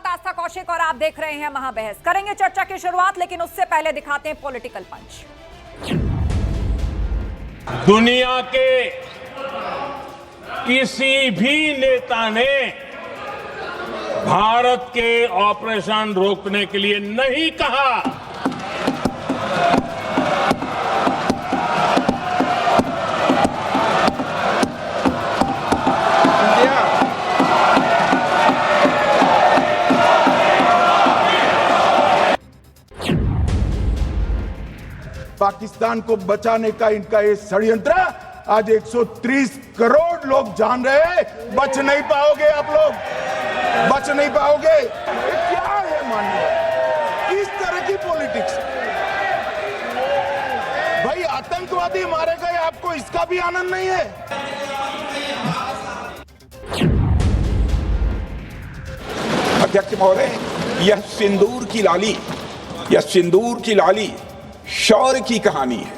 साथ आस्था कौशिक और आप देख रहे हैं महाबहस। करेंगे चर्चा की शुरुआत, लेकिन उससे पहले दिखाते हैं पॉलिटिकल पंच। दुनिया के किसी भी नेता ने भारत के ऑपरेशन रोकने के लिए नहीं कहा। पाकिस्तान को बचाने का इनका ये षड्यंत्र आज 130 करोड़ लोग जान रहे हैं। बच नहीं पाओगे आप लोग, बच नहीं पाओगे। ये क्या है माननीय, किस तरह की पॉलिटिक्स? भाई आतंकवादी मारे गए, आपको इसका भी आनंद नहीं है? अध्यक्ष महोदय, यह सिंदूर की लाली शौर्य की कहानी है।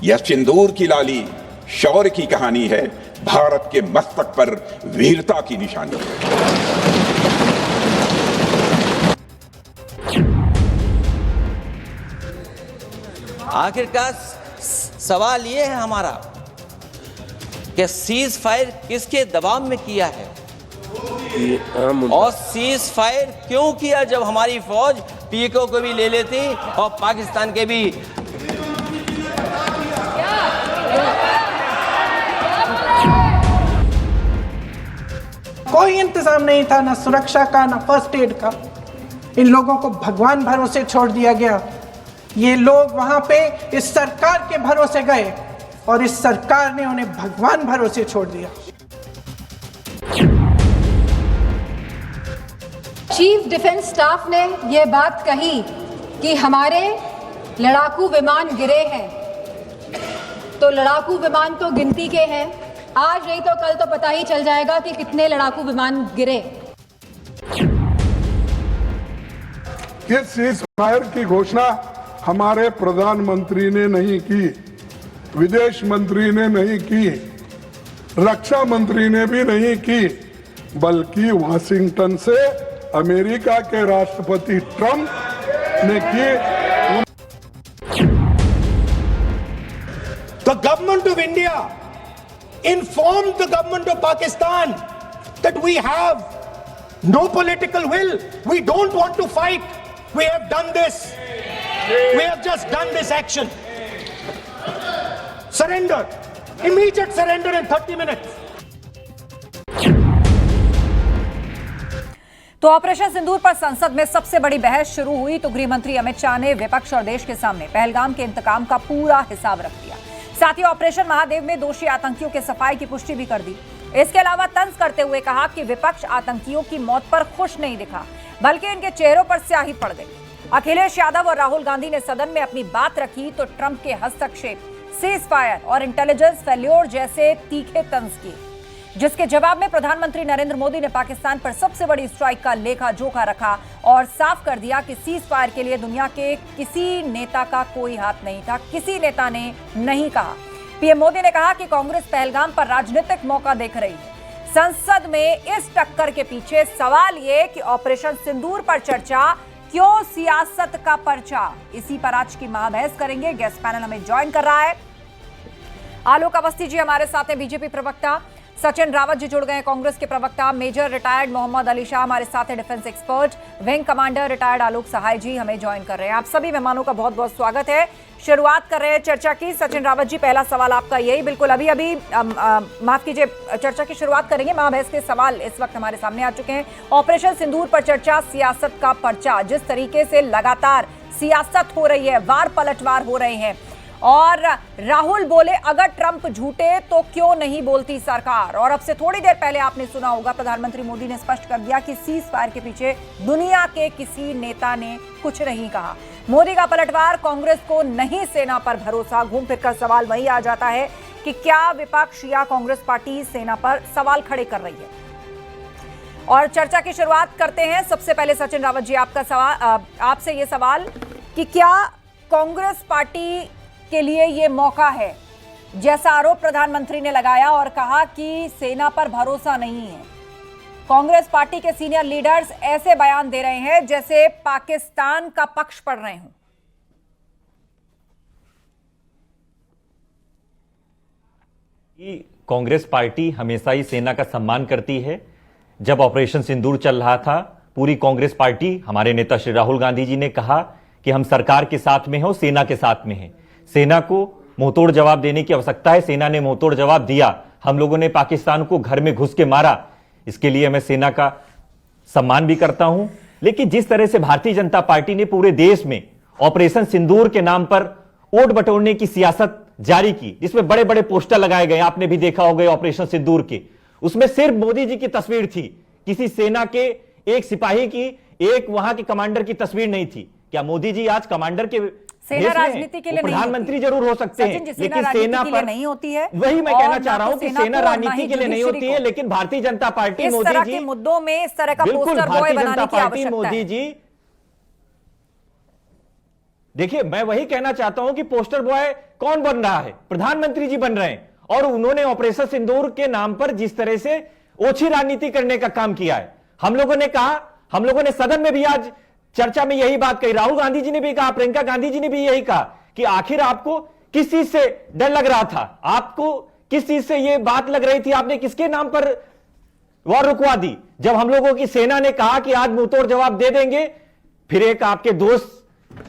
यह सिंदूर की लाली शौर्य की कहानी है, भारत के मस्तक पर वीरता की निशानी है। आखिरकार सवाल ये है हमारा कि सीज फायर किसके दबाव में किया है और सीज फायर क्यों किया, जब हमारी फौज पीको को भी ले लेती और पाकिस्तान के भी। कोई इंतजाम नहीं था, ना सुरक्षा का ना फर्स्ट एड का। इन लोगों को भगवान भरोसे छोड़ दिया गया। ये लोग वहां पे इस सरकार के भरोसे गए और इस सरकार ने उन्हें भगवान भरोसे छोड़ दिया। चीफ डिफेंस स्टाफ ने यह बात कही कि हमारे लड़ाकू विमान गिरे हैं, तो लड़ाकू विमान तो गिनती के हैं। आज नहीं तो कल तो पता ही चल जाएगा कि कितने लड़ाकू विमान गिरे। ये सीज फायर की घोषणा हमारे प्रधानमंत्री ने नहीं की, विदेश मंत्री ने नहीं की, रक्षा मंत्री ने भी नहीं की, बल्कि वाशिंगटन से अमेरिका के राष्ट्रपति ट्रंप ने की। The government of India informed the government of Pakistan that we have no political will. We don't want to fight. We have done this. We have just done this action. Surrender. Immediate surrender in 30 minutes. तो operation सिंदूर पर संसद में सबसे बड़ी बहस शुरू हुई तो गृह मंत्री अमित शाह ने विपक्ष और देश के सामने पहलगाम के इंतकाम का पूरा हिसाब रख दिया। साथ ही ऑपरेशन महादेव में दोषी आतंकियों के सफाई की पुष्टि भी कर दी। इसके अलावा तंज करते हुए कहा कि विपक्ष आतंकियों की मौत पर खुश नहीं दिखा, बल्कि इनके चेहरों पर स्याही पड़ गई। अखिलेश यादव और राहुल गांधी ने सदन में अपनी बात रखी तो ट्रंप के हस्तक्षेप, सीज फायर और इंटेलिजेंस फेल्योर जैसे तीखे तंज किए, जिसके जवाब में प्रधानमंत्री नरेंद्र मोदी ने पाकिस्तान पर सबसे बड़ी स्ट्राइक का लेखा जोखा रखा और साफ कर दिया कि सीज फायर के लिए दुनिया के किसी नेता का कोई हाथ नहीं था, किसी नेता ने नहीं कहा। पीएम मोदी ने कहा कि कांग्रेस पहलगाम पर राजनीतिक मौका देख रही है। संसद में इस टक्कर के पीछे सवाल ये कि ऑपरेशन सिंदूर पर चर्चा क्यों सियासत का पर्चा, इसी पर आज की महाबहस करेंगे। गेस्ट पैनल हमें ज्वाइन कर रहा है। आलोक अवस्थी जी हमारे साथ हैं, बीजेपी प्रवक्ता। सचिन रावत जी जुड़ गए हैं, कांग्रेस के प्रवक्ता। मेजर रिटायर्ड मोहम्मद अली शाह हमारे साथ हैं, defence expert. Wing commander retired Alok Sahay ji हमें ज्वाइन कर रहे हैं। आप सभी मेहमानों का बहुत बहुत स्वागत है। शुरुआत कर रहे हैं चर्चा की। सचिन रावत जी, पहला सवाल आपका यही, बिल्कुल अभी माफ कीजिए, चर्चा की शुरुआत करेंगे। महाबहस के सवाल इस वक्त हमारे सामने आ चुके हैं। ऑपरेशन सिंदूर पर चर्चा, सियासत का पर्चा। जिस तरीके से लगातार सियासत हो रही है, वार पलटवार हो रहे हैं और राहुल बोले अगर ट्रंप झूठे तो क्यों नहीं बोलती सरकार। और अब से थोड़ी देर पहले आपने सुना होगा प्रधानमंत्री मोदी ने स्पष्ट कर दिया कि सीज फायर के पीछे दुनिया के किसी नेता ने कुछ नहीं कहा। मोदी का पलटवार, कांग्रेस को नहीं सेना पर भरोसा। घूम फिरकर सवाल वही आ जाता है कि क्या विपक्ष या कांग्रेस पार्टी सेना पर सवाल खड़े कर रही है। और चर्चा की शुरुआत करते हैं। सबसे पहले सचिन रावत जी, आपका सवाल, आपसे ये सवाल कि क्या कांग्रेस पार्टी के लिए ये मौका है, जैसा आरोप प्रधानमंत्री ने लगाया और कहा कि सेना पर भरोसा नहीं है, कांग्रेस पार्टी के सीनियर लीडर्स ऐसे बयान दे रहे हैं जैसे पाकिस्तान का पक्ष पढ़ रहे हों। कांग्रेस पार्टी हमेशा ही सेना का सम्मान करती है। जब ऑपरेशन सिंदूर चल रहा था, पूरी कांग्रेस पार्टी, हमारे नेता श्री राहुल गांधी जी ने कहा कि हम सरकार के साथ में हैं और सेना के साथ में हैं। सेना को मुंहतोड़ जवाब देने की आवश्यकता है। सेना ने मुंहतोड़ जवाब दिया। हम लोगों ने पाकिस्तान को घर में घुस के मारा। इसके लिए मैं सेना का सम्मान भी करता हूं। लेकिन जिस तरह से भारतीय जनता पार्टी ने पूरे देश में ऑपरेशन सिंदूर के नाम पर वोट बटोरने की सियासत जारी की, जिसमें बड़े बड़े पोस्टर लगाए गए, आपने भी देखा होगा ऑपरेशन सिंदूर के, उसमें सिर्फ मोदी जी की तस्वीर थी, किसी सेना के एक सिपाही की, एक वहां के कमांडर की तस्वीर नहीं थी। क्या मोदी जी आज कमांडर के सेना राजनीति के लिए प्रधानमंत्री जरूर हो सकते हैं, लेकिन सेना पर नहीं होती है। वही मैं कहना चाह रहा हूं कि सेना राजनीति के लिए नहीं होती है, लेकिन भारतीय जनता पार्टी मोदी जी मुद्दों में इस तरह का बिल्कुल पोस्टर बॉय भारतीय बनाने जनता की पार्टी आवश्यकता मोदी है। जी, देखिए मैं वही कहना चाहता हूं कि पोस्टर बॉय कौन बन रहा है? प्रधानमंत्री जी बन रहे हैं। और उन्होंने ऑपरेशन सिंदूर के नाम पर जिस तरह से ओछी राजनीति करने का काम किया है, हम लोगों ने कहा, हम लोगों ने सदन में भी आज चर्चा में यही बात कही, राहुल गांधी जी ने भी कहा, प्रियंका गांधी जी ने भी यही कहा कि आखिर आपको किस चीज से डर लग रहा था, आपको किस चीज से यह बात लग रही थी, आपने किसके नाम पर वॉर रुकवा दी? जब हम लोगों की सेना ने कहा कि आज मुंहतोड़ जवाब दे देंगे, फिर एक आपके दोस्त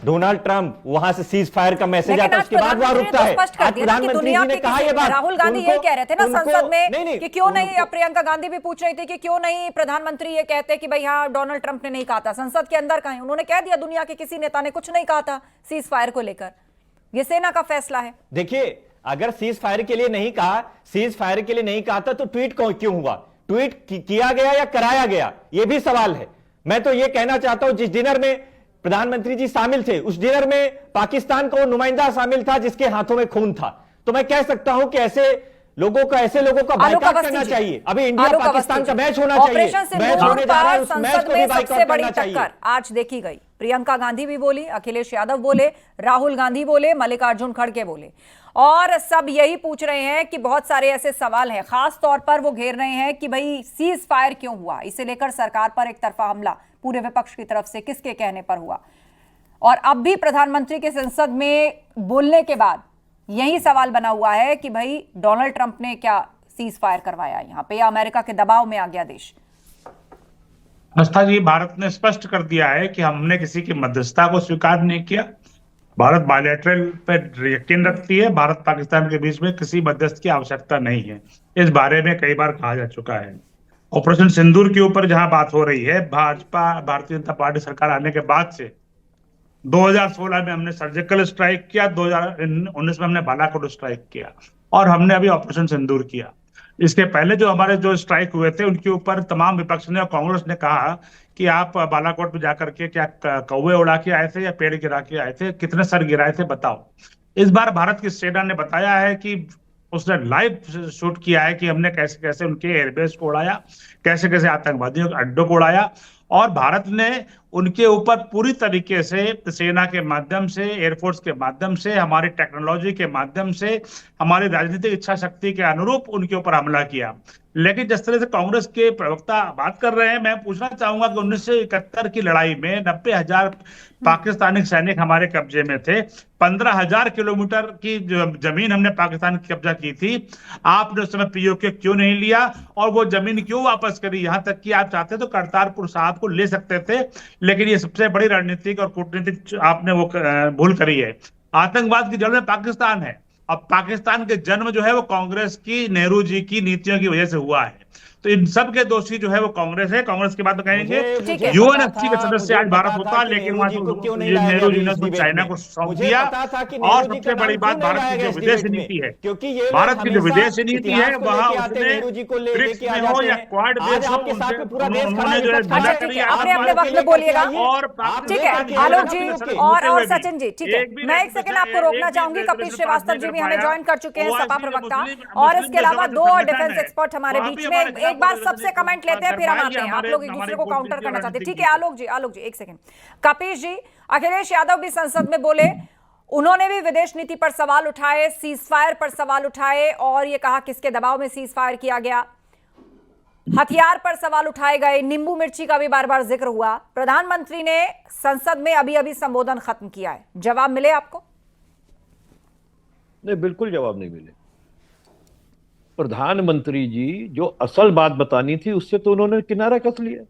डोनाल्ड ट्रंप वहां से सीज फायर का मैसेज आता है, उसके बाद वहां रुकता है। आज प्रधानमंत्री जी ने कहा ये बात, राहुल गांधी ये कह रहे थे ना संसद में कि क्यों नहीं, प्रियंका गांधी भी पूछ रही थी कि क्यों नहीं प्रधानमंत्री ये कहते कि भाई हाँ डोनाल्ड ट्रंप ने नहीं कहा था, संसद के अंदर कहा, उन्होंने कह दिया दुनिया के किसी नेता ने कुछ नहीं कहा था सीज फायर को लेकर। ये सेना का फैसला है। देखिए, अगर सीज फायर के लिए नहीं कहा, सीज फायर के लिए नहीं कहा था तो ट्वीट क्यों हुआ? ट्वीट किया गया या कराया गया, यह भी सवाल है। मैं तो यह कहना चाहता हूं, जिस डिनर में प्रधानमंत्री जी शामिल थे, उस डिनर में पाकिस्तान का वो नुमाइंदा शामिल था जिसके हाथों में खून था। तो मैं कह सकता हूं कि ऐसे लोगों का बाइकआउट करना चाहिए। अभी इंडिया पाकिस्तान का मैच होना चाहिए, मैच होने जा रहा है, उस मैच को भी बाइकआउट करना चाहिए। आज देखी गई, प्रियंका गांधी भी बोली, अखिलेश यादव बोले, राहुल गांधी बोले, मल्लिकार्जुन खड़गे बोले, और सब यही पूछ रहे हैं कि बहुत सारे ऐसे सवाल हैं, खास तौर पर वो घेर रहे हैं कि भाई सीज फायर क्यों हुआ, इसे लेकर सरकार पर एक तरफा हमला पूरे विपक्ष की तरफ से किसके कहने पर हुआ। और अब भी प्रधानमंत्री के संसद में बोलने के बाद यही सवाल बना हुआ है कि भाई डोनाल्ड ट्रंप ने क्या सीज फायर करवाया यहां पे, या अमेरिका के दबाव में आ गया देश? आस्था जी, भारत ने स्पष्ट कर दिया है कि हमने किसी की मध्यस्थता को स्वीकार नहीं किया। भारत बायलैटरल पर यकीन रखती है। भारत पाकिस्तान के बीच में किसी मध्यस्थ की आवश्यकता नहीं है। इस बारे में कई बार कहा जा चुका है। ऑपरेशन सिंदूर के ऊपर जहां बात हो रही है, भारतीय जनता पार्टी सरकार आने के बाद से 2016 में हमने सर्जिकल स्ट्राइक किया, 2019 में हमने बालाकोट स्ट्राइक किया, और हमने अभी ऑपरेशन सिंदूर किया। इसके पहले जो हमारे स्ट्राइक हुए थे उनके ऊपर तमाम विपक्ष ने और कांग्रेस ने कहा कि आप बालाकोट में जाकर के क्या कौवे उड़ा के आए थे या पेड़ गिरा के आए थे, कितने सर गिराए थे बताओ। इस बार भारत की सेना ने बताया है कि उसने लाइव शूट किया है कि हमने कैसे कैसे उनके एयरबेस को उड़ाया, कैसे कैसे आतंकवादियों के अड्डों को उड़ाया, और भारत ने उनके ऊपर पूरी तरीके से सेना के माध्यम से, एयरफोर्स के माध्यम से, हमारी टेक्नोलॉजी के माध्यम से, हमारी राजनीतिक इच्छा शक्ति के अनुरूप उनके ऊपर हमला किया। लेकिन जिस तरह से कांग्रेस के प्रवक्ता बात कर रहे हैं, मैं पूछना चाहूंगा कि 1971 की लड़ाई में 90,000 पाकिस्तानी सैनिक हमारे कब्जे में थे, 15,000 किलोमीटर की जमीन हमने पाकिस्तान की कब्जा की थी। आपने उस समय पीओके क्यों नहीं लिया और वो जमीन क्यों वापस करी? यहां तक कि आप चाहते तो करतारपुर साहब को ले सकते थे, लेकिन ये सबसे बड़ी रणनीतिक और कूटनीतिक आपने वो भूल करी है। आतंकवाद की जड़ में पाकिस्तान है। अब पाकिस्तान के जन्म जो है वो कांग्रेस की, नेहरू जी की नीतियों की वजह से हुआ है। तो इन सब के दोषी जो है वो कांग्रेस है। कांग्रेस की बात तो कहेंगे, यूएनएफसी के सदस्य आज भारत होता, लेकिन वहां नेहरू जी ने चाइना को सौंप दिया। और सबसे बड़ी बात भारत की जो विदेश नीति है, भारत की जो विदेश नीति है, वहां उसने ब्रिक्स में हो या क्वाड देश हो, उन्होंने जो है धंधा करी। अपने वक्त में बोलिएगा, ठीक है आलोक जी और सचिन जी, ठीक है। मैं एक सेकंड आपको रोकना चाहूंगी। कपिल श्रीवास्तव जी भी हमें ज्वाइन कर चुके हैं, सपा प्रवक्ता, और इसके अलावा 2 और डिफेंस एक्सपर्ट हमारे बीच में। एक बार सबसे कमेंट लेते हैं, फिर हम आते हैं। आप लोग एक दूसरे को काउंटर करना चाहते हैं, ठीक है? आलोक जी एक सेकंड। कपिश जी, अखिलेश यादव भी संसद में बोले, उन्होंने भी विदेश नीति पर सवाल उठाए, सीज फायर पर सवाल उठाए, और ये कहा किसके दबाव में सीज फायर किया गया। हथियार पर सवाल उठाए गए, नींबू मिर्ची का भी बार बार जिक्र हुआ। प्रधानमंत्री ने संसद में अभी अभी संबोधन खत्म किया है, जवाब मिले आपको? नहीं, बिल्कुल जवाब नहीं मिले। प्रधानमंत्री जी जो असल बात बतानी थी उससे तो उन्होंने किनारा कस लिया।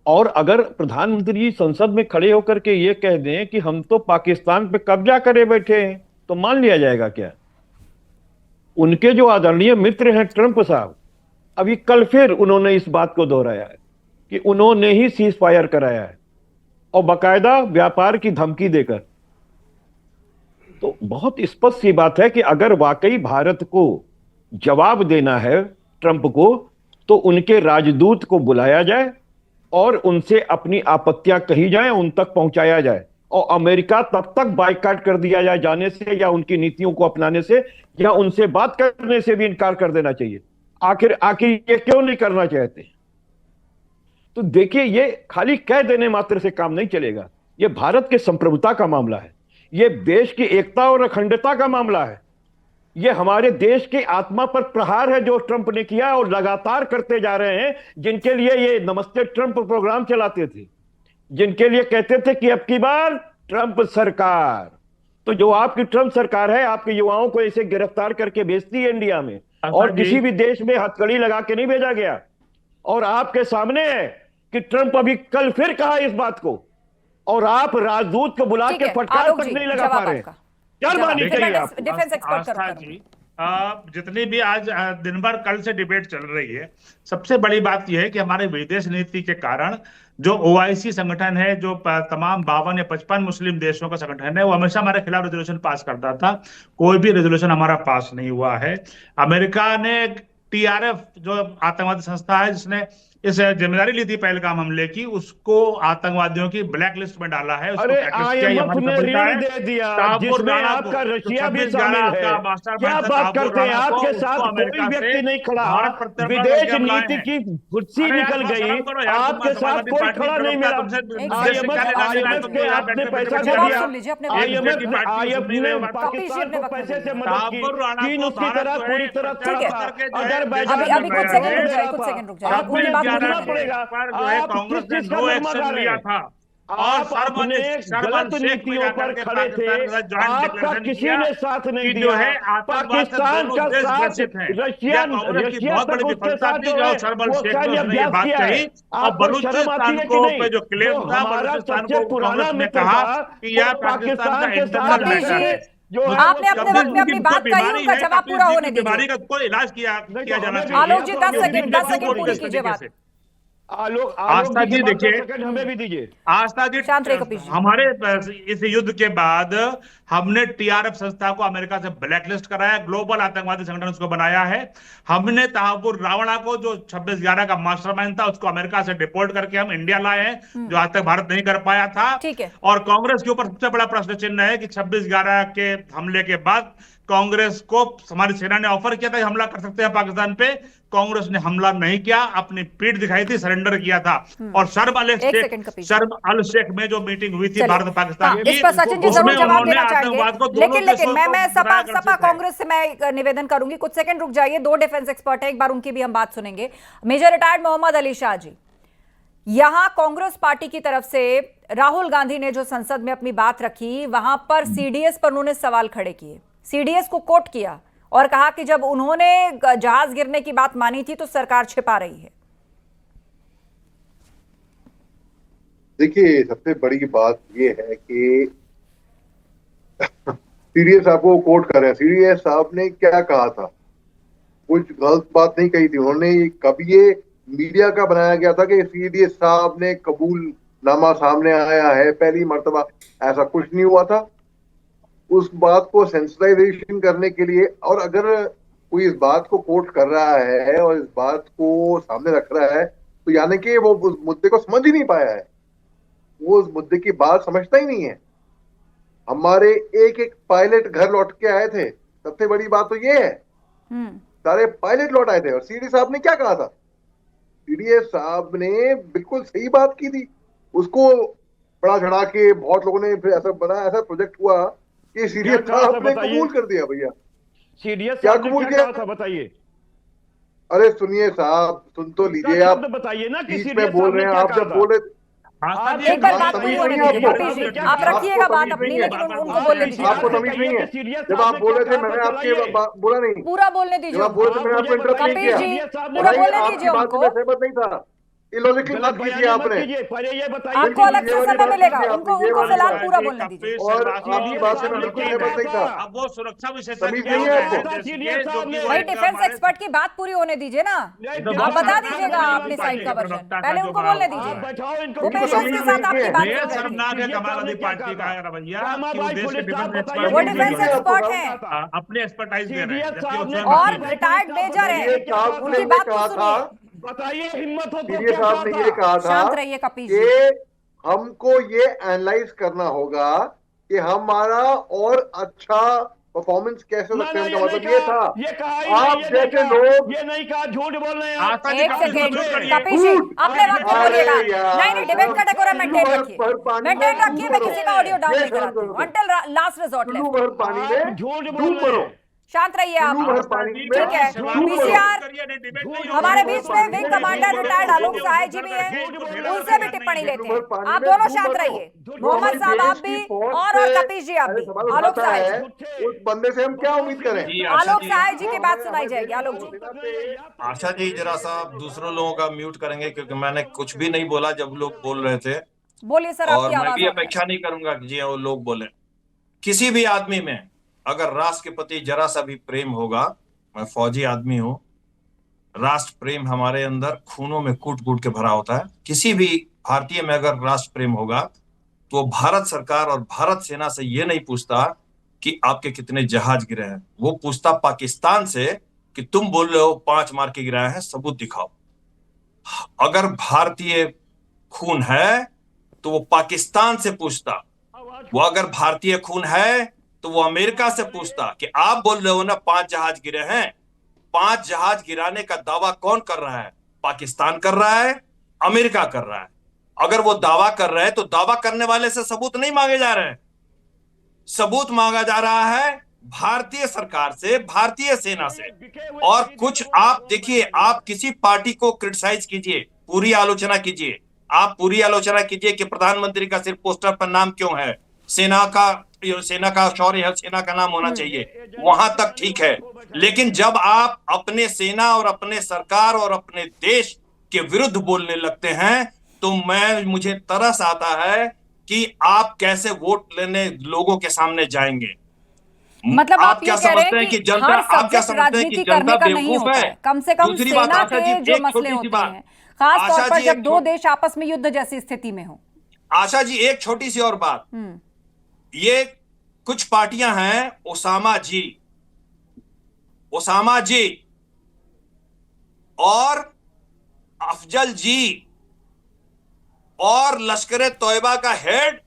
और अगर प्रधानमंत्री जी संसद में खड़े होकर के ये कह दें कि हम तो पाकिस्तान पे कब्जा करे बैठे हैं, तो मान लिया जाएगा क्या? उनके जो आदरणीय मित्र हैं ट्रंप साहब, अभी कल फिर उन्होंने इस बात को दोहराया है कि उन्होंने ही सीज फायर कराया है, और बाकायदा व्यापार की धमकी देकर। तो बहुत स्पष्ट सी बात है कि अगर वाकई भारत को जवाब देना है ट्रंप को, तो उनके राजदूत को बुलाया जाए और उनसे अपनी आपत्तियां कही जाए, उन तक पहुंचाया जाए, और अमेरिका तब तक बाइकाट कर दिया जाए जाने से, या उनकी नीतियों को अपनाने से, या उनसे बात करने से भी इनकार कर देना चाहिए। आखिर ये क्यों नहीं करना चाहते? तो देखिए, ये खाली कह देने मात्र से काम नहीं चलेगा। ये भारत के संप्रभुता का मामला है, ये देश की एकता और अखंडता का मामला है, ये हमारे देश की आत्मा पर प्रहार है जो ट्रंप ने किया और लगातार करते जा रहे हैं। जिनके लिए ये नमस्ते ट्रंप प्रोग्राम चलाते थे, जिनके लिए कहते थे कि अब की बार ट्रंप सरकार, तो जो आपकी ट्रंप सरकार है, आपके युवाओं को ऐसे गिरफ्तार करके भेजती है इंडिया में, और किसी भी देश में हथकड़ी लगा के नहीं भेजा गया। और आपके सामने है कि ट्रंप अभी कल फिर कहा इस बात को, और आप राजदूत को बुला के फटकार तक नहीं लगा पा रहे। क्या माननी चाहिए आप? डिफेंस एक्सपर्ट आस्था जी, जितनी भी आज दिन भर कल से डिबेट चल रही है, सबसे बड़ी बात यह है कि हमारे विदेश नीति के कारण जो ओआईसी संगठन है, जो तमाम 52 या 55 मुस्लिम देशों का संगठन है, वो हमेशा हमारे खिलाफ रेजोल्यूशन पास करता था। कोई भी रेजोल्यूशन हमारा पास नहीं हुआ है। अमेरिका ने टीआरएफ जो आतंकवादी संस्था है, जिसने इस जिम्मेदारी ली थी पहलगाम हमले की, उसको आतंकवादियों की ब्लैक लिस्ट में डाला है। अरे IMF ने ऋण दे दिया जिसमें आपका रशिया भी शामिल है। क्या बात करते हैं? आपके साथ कोई व्यक्ति नहीं खड़ा, विदेश नीति की कुर्सी निकल गई, आपके साथ कोई खड़ा नहीं मिला। IMF के आपने पैसा दे दिया, IMF ने पाकिस्तान को पैसे से मदद की, चीन उसकी तरह पूरी तरह खड़ा था। अभी कुछ सेकंड रुक जाए, करना पड़ेगा। कांग्रेस ने नो एक्शन लिया था और गलत नीतियों पर खड़े थे, आपका किसी ने साथ नहीं दिया। पाकिस्तान का साथ रशिया तक उसके साथ जो है वो सारी अभ्यास किया है। आपको शर्म आती है कि नहीं? जो क्लेम था, हमारा सबसे पुराना मित्र था कि यह पाकिस्तान के साथ जो आपने अपने वक्त में अपनी बात कही, उनका जवाब पूरा होने दीजिए। बीमारी का कोई इलाज किया जाना चाहिए। आलोक जी 10 सेकंड पूरी कीजिए बात। आस्था जी देखिए, हमें भी दीजिए। आस्था जी, हमारे इस युद्ध के बाद हमने टीआरएफ संस्था को अमेरिका से ब्लैकलिस्ट कराया, ग्लोबल आतंकवादी संगठन उसको बनाया है। हमने तहावुर रावणा को, जो 26/11 का मास्टरमाइंड था, उसको अमेरिका से डिपोर्ट करके हम इंडिया लाए हैं, जो आज तक भारत नहीं कर पाया था। और कांग्रेस के ऊपर सबसे बड़ा प्रश्न चिन्ह है कि 26/11 के हमले के बाद कांग्रेस को हमारी सेना ने ऑफर किया था कि हमला कर सकते हैं पाकिस्तान पे, कांग्रेस ने हमला नहीं किया, अपनी पीठ दिखाई थी, सरेंडर किया था। और शर्म अल शेख में जो मीटिंग हुई थी भारत पाकिस्तान की, इस पर सचिन जी जरूर जवाब देना चाहेंगे, लेकिन मैं सपा कांग्रेस से मैं एक निवेदन करूंगी, कुछ सेकंड रुक जाइए। 2 डिफेंस एक्सपर्ट है, एक बार उनकी भी हम बात सुनेंगे। मेजर रिटायर्ड मोहम्मद अली शाह जी, यहां कांग्रेस पार्टी की तरफ से राहुल गांधी ने जो संसद में अपनी बात रखी, वहां पर सीडीएस पर उन्होंने सवाल खड़े किए, सीडीएस को कोट किया और कहा कि जब उन्होंने जहाज गिरने की बात मानी थी तो सरकार छिपा रही है। देखिए, सबसे बड़ी बात ये है कि सीडीएस साहब को कोट कर रहे हैं। सीडीएस साहब ने क्या कहा था? कुछ गलत बात नहीं कही थी उन्होंने। कभी ये मीडिया का बनाया गया था कि सीडीएस साहब ने कबूलनामा सामने आया है पहली मर्तबा, ऐसा कुछ नहीं हुआ था। उस बात को सेंसिटाइजेशन करने के लिए, और अगर कोई इस बात को कोट कर रहा है और इस बात को सामने रख रहा है, तो यानी कि वो उस मुद्दे को समझ ही नहीं पाया है, वो उस मुद्दे की बात समझता ही नहीं है। हमारे एक पायलट घर लौट के आए थे, सबसे बड़ी बात तो ये है, सारे पायलट लौट आए थे। और सीडी साहब ने क्या कहा था? सीडीएस साहब ने बिल्कुल सही बात की थी, उसको बड़ा चढ़ा के बहुत लोगों ने फिर ऐसा बना, ऐसा प्रोजेक्ट हुआ कि सीडीएस साहब ने कबूल कर दिया। भैया सीडीएस क्या कबूल किया था बताइए? अरे सुनिए साहब, सुन तो लीजिए आप, बताइए ना कि बीच में बोल रहे हैं आप, जब बोले एक बार बात पूरी होने दीजिए कपिल जी, आप रखिएगा बात अपनी, लेकिन उनको बोलने दीजिए। आपको तमीज नहीं है? जब आप बोले थे मैंने आपकी बोला नहीं, पूरा बोलने दीजिए। जब आप बोले थे मैंने आपको इंटरप्ट नहीं कपिल किया। जी पूरा बोलने दीजिए उनको। मैं सहमत नहीं था, इलॉजिकल बात कीजिए आपने। आपको अलग से समय मिलेगा, उनको फिलहाल पूरा बोलने दीजिए। और आपकी बात से मैं बिल्कुल सहमत नहीं था। अब वो सुरक्षा विषय तमीज नहीं है आपको? भाई डिफेंस एक्सपर्ट की बात पूरी होने दीजिए ना, आप बता दीजिएगा अपनी साइड का वर्जन, पहले उनको बोलने दीजिए। वो पेशेंस के साथ आपकी बात बेहद कर रहे शर्मनाक है समाजवादी पार्टी का रवैया कि वो देश के डिफेंस हैं। वो डिफेंस एक्सपर्ट हैं अपने एक्सपर्टाइज दे रहे हैं, जबकि वो और रिटायर्ड मेजर हैं, उनकी बात तो सुनिए। बताइए हिम्मत हो तो सीडीएस साहब ने ये कहा था शांत रहिए कपिल जी। कि हमको ये एनालाइज करना होगा कि हमारा और अच्छा परफॉर्मेंस कैसे सकते हैं। उनका मतलब ये था, आप जैसे लोग ये नहीं कहा, झूठ बोल रहे हैं। एक सेकेंड कपिल जी, अपने वक्त पे बोलिएगा। नहीं डिबेट का डेकोरम मेंटेन रखिए, मैं किसी का ऑडियो डाउन नहीं कराती हूं अंटिल लास्ट रिजॉर्ट लेफ्ट। भर पानी में झूठ डूब बोल रहे मरो। हैं। शांत रहिए आप, ठीक है। पीसीआर हमारे बीच में wing commander retired Alok Sahay जी भी हैं, उनसे भी टिप्पणी लेते हैं। आप दोनों शांत रहिए, मोहम्मद साहब आप भी और कपिल जी आप भी। आलोक सहाय जी, उस बंदे से हम क्या उम्मीद करें? आलोक सहाय जी की बात सुनाई जाएगी। आलोक जी, आशा जी जरा सा आप दूसरों लोगों का म्यूट करेंगे, क्योंकि मैंने कुछ भी नहीं बोला जब लोग बोल रहे थे। बोलिए सर, और आपकी मैं आवाज भी अपेक्षा नहीं करूंगा कि जी वो लोग बोले। किसी भी आदमी में अगर राष्ट्र के प्रति जरा सा भी प्रेम होगा, मैं फौजी आदमी हूं, राष्ट्र प्रेम हमारे अंदर खूनों में कूट कूट के भरा होता है। किसी भी भारतीय में अगर राष्ट्र प्रेम होगा तो वो भारत सरकार और भारत सेना से ये नहीं पूछता कि आपके कितने जहाज गिरे हैं, वो पूछता पाकिस्तान से कि तुम बोल रहे हो 5 मार के गिराए हैं, सबूत दिखाओ। अगर भारतीय खून है तो वो पाकिस्तान से पूछता, वो अगर भारतीय खून है तो वो अमेरिका से पूछता कि आप बोल रहे हो ना 5 जहाज गिरे हैं, 5 जहाज गिराने का दावा कौन कर रहा है? पाकिस्तान कर रहा है, अमेरिका कर रहा है। अगर वो दावा कर रहे हैं तो दावा करने वाले से सबूत नहीं मांगे जा रहे हैं, सबूत मांगा जा रहा है भारतीय सरकार से, भारतीय सेना से। और कुछ आप देखिए, आप किसी पार्टी को क्रिटिसाइज कीजिए, पूरी आलोचना कीजिए, आप पूरी आलोचना कीजिए कि प्रधानमंत्री का सिर्फ पोस्टर पर नाम क्यों है, सेना का शौर्य है, सेना का नाम होना चाहिए, वहां तक ठीक है। लेकिन जब आप अपने सेना और अपने सरकार और अपने देश के विरुद्ध बोलने लगते हैं तो मुझे तरस आता है कि आप कैसे वोट लेने लोगों के सामने जाएंगे। मतलब आप क्या ये कह समझते रहे हैं कि कि जनता, हर आप क्या सब्जेक्ट समझते हैं कि राजनीति करने जनता का नहीं बेवकूफ होता है? है, कम से कम दूसरी बात सेना आशा जी, के जो एक मसले छोटी सी होते बात, हैं, खास तौर पर जब दो देश आपस में युद्ध जैसी स्थिति में हो। आशा जी एक छोटी सी और बात, ये कुछ पार्टियां हैं, ओसामा जी और अफजल जी और लश्कर तोयबा का हेड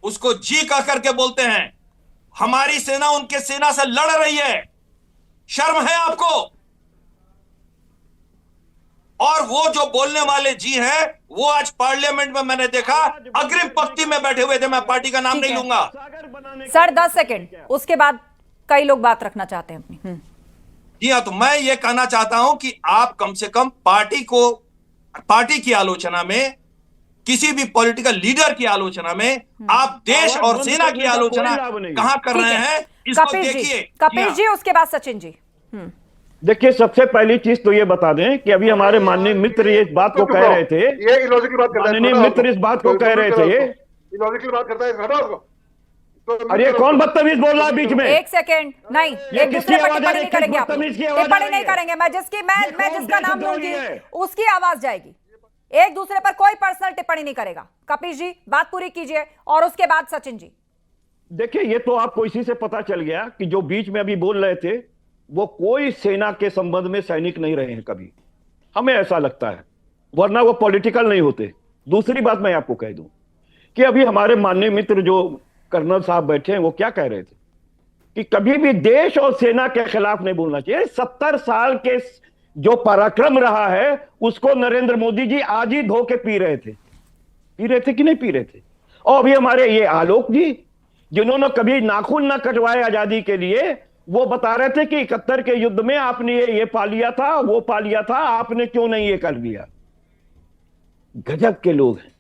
उसको जी कह करके बोलते हैं हमारी सेना उनके सेना से लड़ रही है। शर्म है आपको? और वो जो बोलने वाले जी हैं वो आज पार्लियामेंट में मैंने देखा अग्रिम पंक्ति में बैठे हुए थे, मैं पार्टी का नाम नहीं लूंगा। सर 10 सेकंड, उसके बाद कई लोग बात रखना चाहते हैं अपनी। जी हाँ, तो मैं ये कहना चाहता हूं कि आप कम से कम पार्टी की आलोचना में, किसी भी पॉलिटिकल लीडर की आलोचना में आप देश और सेना की आलोचना कहां कर रहे हैं, इसको देखिए। कपिल जी, उसके बाद सचिन जी। देखिए, सबसे पहली चीज तो ये बता दें कि अभी हमारे माननीय मित्र ये बात को कह रहे थे, ये इलॉजिकल बात करता है, माननीय मित्र इस बात को कह रहे थे, इलॉजिकल बात करता है, हटाओ उसको। अरे कौन बदतमीज बोल रहा है बीच में? एक सेकंड, नहीं, एक दूसरे पर टिप्पणी नहीं करेंगे आप, टिप्पणी नहीं करेंगे। मैं जिसका नाम लूंगी उसकी आवाज जाएगी। एक दूसरे पर कोई पर्सनल टिप्पणी नहीं करेगा। कपिल जी बात पूरी कीजिए और उसके बाद सचिन जी। देखिए, ये तो आपको इसी से पता चल गया कि जो बीच में अभी बोल रहे थे वो कोई सेना के संबंध में सैनिक नहीं रहे हैं कभी, हमें ऐसा लगता है, वरना वो पॉलिटिकल नहीं होते। दूसरी बात मैं आपको कह दूं कि अभी हमारे माननीय मित्र जो कर्नल साहब बैठे हैं वो क्या कह रहे थे कि कभी भी देश और सेना के खिलाफ नहीं बोलना चाहिए। 70 साल के जो पराक्रम रहा है उसको नरेंद्र मोदी जी आज ही धो के पी रहे थे कि नहीं पी रहे थे? और अभी हमारे ये आलोक जी जिन्होंने कभी नाखून ना कटवाए आजादी के लिए, वो बता रहे थे कि 71 के युद्ध में आपने ये पा लिया था, वो पा लिया था, आपने क्यों नहीं ये कर लिया। गजब के लोग हैं।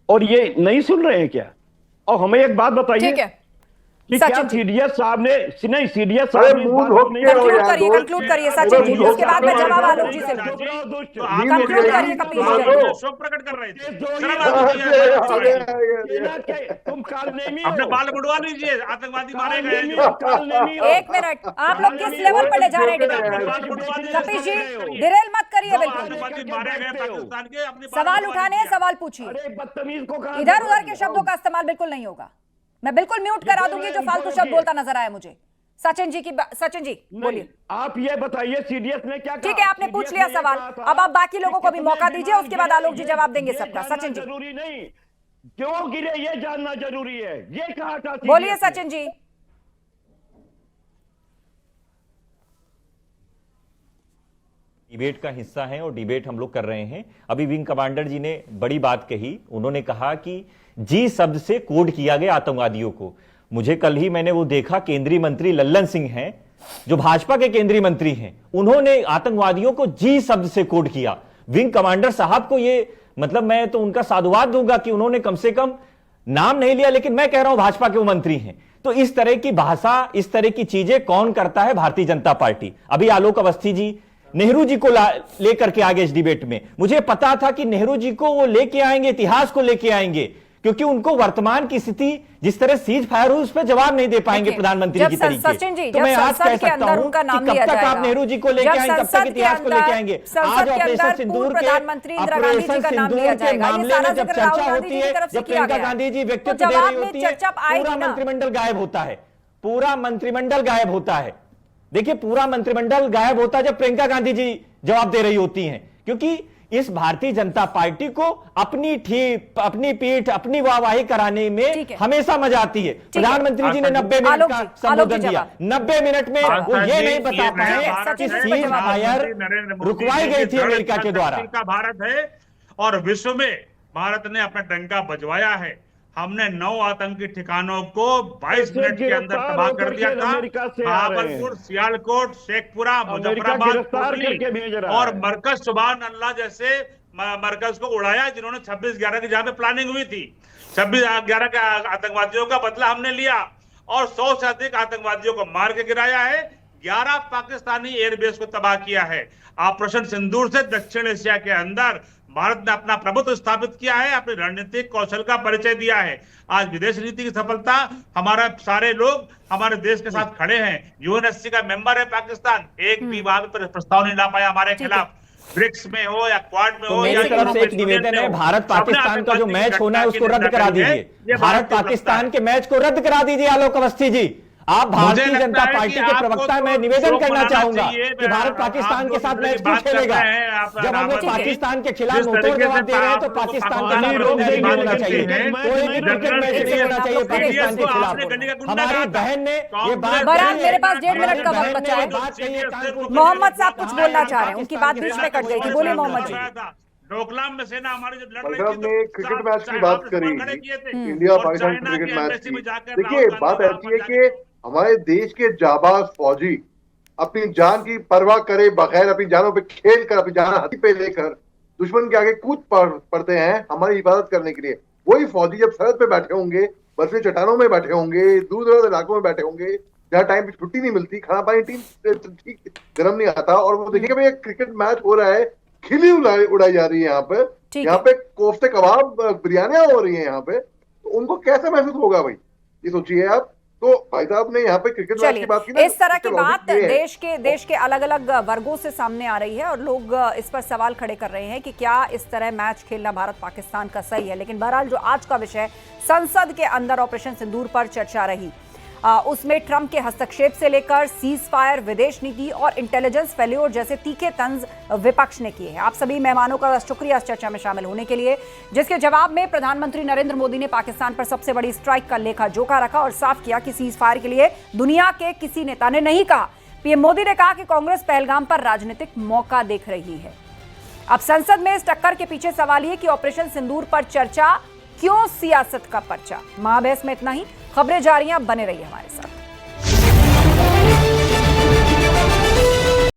और ये नहीं सुन रहे हैं क्या? और हमें एक बात बताइए कि क्या सीडीएस साहब ने, नहीं सीडीएस साहब ने कंक्लूड करिए सचिन जी, उसके बाद में जवाब आलोक जी से कंक्लूड करिए कपिल जी। शोक प्रकट कर रहे थे, तुम कालनेमी अपने बाल मुड़वा लीजिए, आतंकवादी मारे गए। एक मिनट, आप लोग किस लेवल पर ले जा रहे हैं? कपिल जी डिरेल मत करिए, बिल्कुल मारे गए पाकिस्तान के। अपने सवाल उठाने हैं, सवाल पूछिए, इधर उधर के शब्दों का इस्तेमाल बिल्कुल नहीं होगा। मैं बिल्कुल म्यूट करा दूंगी जो फालतू शब्द बोलता नजर आया मुझे। सचिन जी बोलिए। आप ये बताइए सीडीएस ने क्या कहा? ठीक है, आपने पूछ लिया सवाल, अब आप बाकी लोगों को भी मौका दीजिए, उसके बाद आलोक जी जवाब देंगे सबका। सचिन जी जरूरी नहीं, क्यों गिरे ये जानना जरूरी है, ये कहा था। बोलिए सचिन जी। डिबेट का हिस्सा है और डिबेट हम लोग कर रहे हैं। अभी विंग कमांडर जी ने बड़ी बात कही, उन्होंने कहा कि जी शब्द से कोड किया गया आतंकवादियों को। मुझे कल ही मैंने वो देखा, केंद्रीय मंत्री लल्लन सिंह हैं जो भाजपा के केंद्रीय मंत्री हैं, उन्होंने आतंकवादियों को जी शब्द से कोड किया। विंग कमांडर साहब को ये मतलब मैं तो उनका साधुवाद दूंगा कि उन्होंने कम से कम नाम नहीं लिया, लेकिन मैं कह रहा हूं भाजपा के वो मंत्री हैं। तो इस तरह की भाषा, इस तरह की चीजें कौन करता है? भारतीय जनता पार्टी। अभी आलोक अवस्थी जी नेहरू जी को लेकर के आगे इस डिबेट में, मुझे पता था कि नेहरू जी को वो लेके आएंगे, इतिहास को लेके आएंगे, क्योंकि उनको वर्तमान की स्थिति जिस तरह सीज फायर हुई उस पर जवाब नहीं दे पाएंगे प्रधानमंत्री की तरीके। सचिन जी, तो मैं आज कह सकता हूं कि कब तक आप नेहरू जी को लेके आएंगे, कब तक इतिहास को लेके आएंगे? आज ऑपरेशन सिंदूर के मामले में जब चर्चा होती है, जब प्रियंका गांधी जी व्यक्तित्व दे रही होती है, पूरा मंत्रिमंडल गायब होता है, पूरा मंत्रिमंडल गायब होता है। देखिए, पूरा मंत्रिमंडल गायब होता है जब प्रियंका गांधी जी जवाब दे रही होती हैं, क्योंकि इस भारतीय जनता पार्टी को अपनी पीठ, अपनी वाहवाही कराने में हमेशा मजा आती है। प्रधानमंत्री जी ने 90 मिनट का संबोधन दिया, 90 मिनट में वो ये नहीं बता पाए कि सीज फायर रुकवाई गई थी अमेरिका के द्वारा। भारत है और विश्व में भारत ने अपना डंका बजवाया है। हमने 9 आतंकी ठिकानों को 22 मिनट के अंदर तबाह कर दिया था। भागलपुर, सियालकोट, शेखपुरा, मुजफ्फराबाद और मरकज सुभान अल्लाह जैसे मरकज को उड़ाया, जिन्होंने 26/11 की जहां पे प्लानिंग हुई थी। 26/11 के आतंकवादियों का बदला हमने लिया और 100 से अधिक आतंकवादियों को मार के गिराया है। 11 पाकिस्तानी एयरबेस को तबाह किया है। ऑपरेशन सिंदूर से दक्षिण एशिया के अंदर भारत ने अपना प्रभुत्व स्थापित किया है, अपने रणनीतिक कौशल का परिचय दिया है। आज विदेश नीति की सफलता, हमारा सारे लोग हमारे देश के साथ खड़े हैं। यूएनएससी का मेंबर है पाकिस्तान, एक भी वहां पर प्रस्ताव नहीं ला पाया हमारे खिलाफ। ब्रिक्स में हो या क्वाड में हो, मेरी तरफ से एक निवेदन है, भारत पाकिस्तान का जो मैच होना है उसको रद्द करा दीजिए। भारत पाकिस्तान के मैच को रद्द करा दीजिए। आलोक अवस्थी जी, आप भारतीय जनता पार्टी के प्रवक्ता, मैं निवेदन करना चाहूंगा कि भारत पाकिस्तान के साथ मैच क्यों खेलेगा? जब हम लोग पाकिस्तान के खिलाफ मुंहतोड़ जवाब दे रहे हैं तो पाकिस्तान का मैच नहीं होना चाहिए, कोई भी क्रिकेट मैच नहीं होना चाहिए पाकिस्तान के खिलाफ। हमारी बहन ने ये बात, मेरे पास 1.5 मिनट का वक्त बचा है। मोहम्मद साहब कुछ बोलना चाह रहे हैं, उनकी बात बीच में कट गई थी। बोलिए मोहम्मद जी। डोकलाम में सेना हमारी जब लड़ रही पंजाब थी ने क्रिकेट मैच की बात करी, इंडिया पाकिस्तान क्रिकेट मैच की। देखिए, बात ऐसी है कि हमारे देश के जाबाज फौजी अपनी जान की परवाह करे बगैर, अपनी जानों पे खेल कर, अपनी जान हाथी पे लेकर दुश्मन के आगे कूद पड़ते हैं हमारी हिफाजत करने के लिए। वही फौजी जब सरहद पे बैठे होंगे, बर्फीली चट्टानों में बैठे होंगे, दूर दराज इलाकों में बैठे होंगे, जहाँ टाइम पे छुट्टी नहीं मिलती, खाना पानी ठीक गर्म नहीं आता, और वो देखिए भाई क्रिकेट मैच हो रहा है, खिली उड़ाई जा रही है यहाँ पे कोफ्ते कबाब बिरयानियां हो रही है यहाँ पे, तो उनको कैसे महसूस होगा भाई, ये सोचिए आप। तो भाई साहब ने यहाँ पे क्रिकेट मैच की बात की ना, इस तरह की बात देश के अलग अलग वर्गों से सामने आ रही है और लोग इस पर सवाल खड़े कर रहे हैं कि क्या इस तरह मैच खेलना भारत पाकिस्तान का सही है। लेकिन बहरहाल जो आज का विषय संसद के अंदर ऑपरेशन सिंदूर पर चर्चा रही, उसमें ट्रंप के हस्तक्षेप से लेकर सीज फायर, विदेश नीति और इंटेलिजेंस फेल्योर जैसे तीखे तंज विपक्ष ने किए हैं। आप सभी मेहमानों का शुक्रिया इस चर्चा में शामिल होने के लिए, जिसके जवाब में प्रधानमंत्री नरेंद्र मोदी ने पाकिस्तान पर सबसे बड़ी स्ट्राइक का लेखा जोखा रखा और साफ किया कि सीज फायर के लिए दुनिया के किसी नेता ने नहीं कहा। पीएम मोदी ने कहा कि कांग्रेस पहलगाम पर राजनीतिक मौका देख रही है। अब संसद में इस टक्कर के पीछे सवाल ये कि ऑपरेशन सिंदूर पर चर्चा क्यों सियासत का पर्चा। महाबहस में इतना ही। खबरें जारी हैं, बने रहिए हमारे साथ।